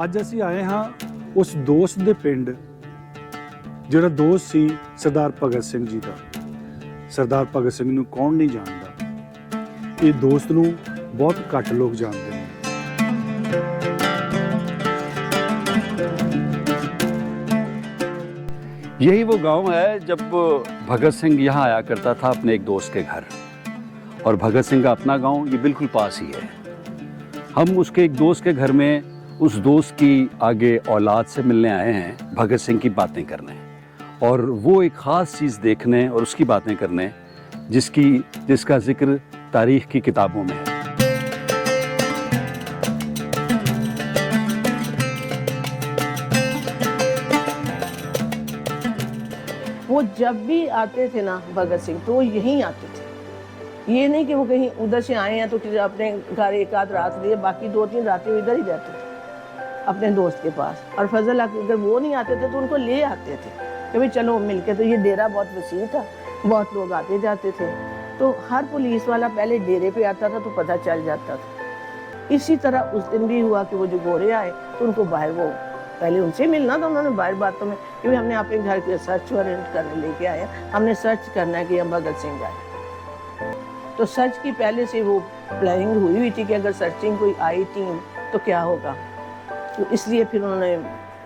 ਅੱਜ ਅਸੀਂ ਆਏ ਹਾਂ ਉਸ ਦੋਸਤ ਦੇ ਪਿੰਡ ਜਿਹੜਾ ਦੋਸਤ ਸੀ ਸਰਦਾਰ ਭਗਤ ਸਿੰਘ ਜੀ ਦਾ। ਸਰਦਾਰ ਭਗਤ ਸਿੰਘ ਨੂੰ ਕੌਣ ਨਹੀਂ ਜਾਣਦਾ, ਇਹ ਦੋਸਤ ਨੂੰ ਬਹੁਤ ਘੱਟ ਲੋਕ ਜਾਣਦੇ ਨੇ। यही वो गांव है जब भगत सिंह यहाँ आया करता था अपने एक दोस्त के घर, और भगत सिंह का अपना गांव ये बिल्कुल पास ही है। हम उसके एक दोस्त के घर में उस दोस्त की आगे औलाद से मिलने आए हैं, भगत सिंह की बातें करने, और वो एक ख़ास चीज़ देखने और उसकी बातें करने जिसका जिक्र तारीख़ की किताबों में है। वो जब भी आते थे ना भगत सिंह, तो वो यहीं आते थे। ये नहीं कि वो कहीं उधर से आए हैं तो अपने घर एक आध रात लिए, बाकी 2-3 रातें वो इधर ही रहते थे अपने दोस्त के पास। और फजल अगर वो नहीं आते थे तो उनको ले आते थे कि भाई चलो मिलके। तो ये डेरा बहुत वसीह था, बहुत लोग आते जाते थे, तो हर पुलिस वाला पहले डेरे पे आता था तो पता चल जाता था। इसी तरह उस दिन भी हुआ कि वो जो गोरे आए तो उनको बाहर, वो पहले उनसे मिलना था, उन्होंने बाहर बातों में कि हमने आपके घर के सर्च वारंट करने लेके आए, हमने सर्च करना है कि हम भगत सिंह आए। तो सर्च की पहले से वो प्लानिंग हुई थी कि अगर सर्चिंग कोई आई टीम तो क्या होगा। तो इसलिए फिर उन्होंने,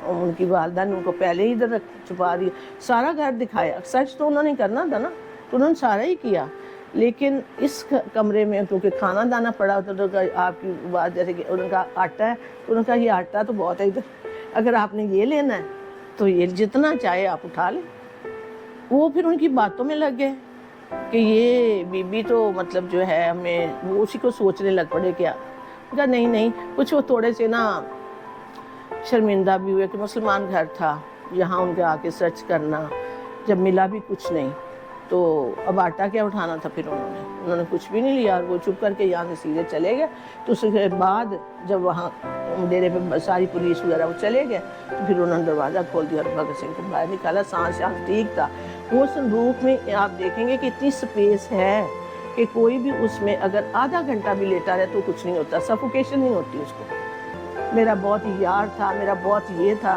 उनकी वालदा ने उनको पहले ही इधर छुपा दिया, सारा घर दिखाया। सर्च तो उन्होंने करना था ना, तो उन्होंने सारा ही किया। लेकिन इस कमरे में क्योंकि खाना दाना पड़ा होता तो आपकी बात जैसे कि उनका आटा है, तो उनका ये आटा तो बहुत है इधर, अगर आपने ये लेना है तो ये जितना चाहे आप उठा लें। वो फिर उनकी बातों में लग गए कि ये बीबी तो मतलब जो है हमें, वो उसी को सोचने लग पड़े क्या। कहा नहीं, कुछ वो थोड़े से ना शर्मिंदा भी हुए कि मुसलमान घर था, यहाँ उनके आके सर्च करना, जब मिला भी कुछ नहीं तो अब आटा क्या उठाना था। फिर उन्होंने कुछ भी नहीं लिया और वो चुप करके यहाँ से सीधे चले गए। तो उसके बाद जब वहाँ डेरे पे सारी पुलिस वगैरह वो चले गए तो फिर उन्होंने दरवाज़ा खोल दिया और भगत सिंह को बाहर निकाला। सांस ठीक था। वो संदूक में आप देखेंगे कि इतनी स्पेस है कि कोई भी उसमें अगर आधा घंटा भी लेटा रहे तो कुछ नहीं होता, सफोकेशन नहीं होती उसको। मेरा बहुत यार था, मेरा बहुत ये था,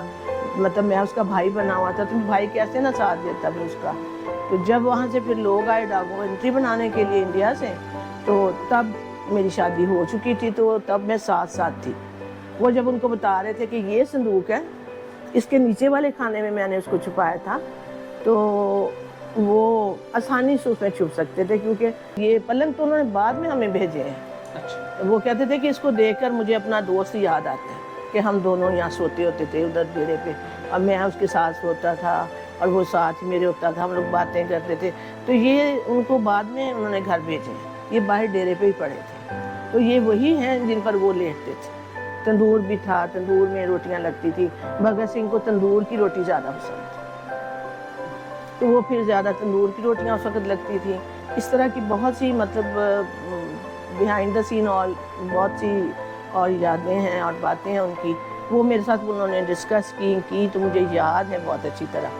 मतलब मैं उसका भाई बना हुआ था, तो भाई कैसे ना साथ देता फिर उसका। तो जब वहाँ से फिर लोग आए डागो एंट्री बनाने के लिए इंडिया से, तो तब मेरी शादी हो चुकी थी, तो तब मैं साथ थी। वो जब उनको बता रहे थे कि ये संदूक है, इसके नीचे वाले खाने में मैंने उसको छुपाया था, तो वो आसानी से उसमें छुप सकते थे, क्योंकि ये पलंग तो उन्होंने बाद में हमें भेजे हैं। अच्छा। वो कहते थे कि इसको देखकर मुझे अपना दोस्त याद आता है कि हम दोनों यहाँ सोते होते थे उधर डेरे पे, और मैं उसके साथ सोता था और वो साथ मेरे होता था, हम लोग बातें करते थे। तो ये उनको बाद में उन्होंने घर भेजे हैं, ये बाहर डेरे पे ही पड़े थे। तो ये वही हैं जिन पर वो लेटते थे। तंदूर भी था, तंदूर में रोटियां लगती थी। भगत सिंह को तंदूर की रोटी ज़्यादा पसंद थी, तो वो फिर ज़्यादा तंदूर की रोटियां उस वक्त लगती थी। इस तरह की बहुत सी मतलब बिहाइंड द सीन और बहुत सी और यादें हैं और बातें हैं उनकी, वो मेरे साथ उन्होंने डिस्कस की तो मुझे याद है बहुत अच्छी तरह।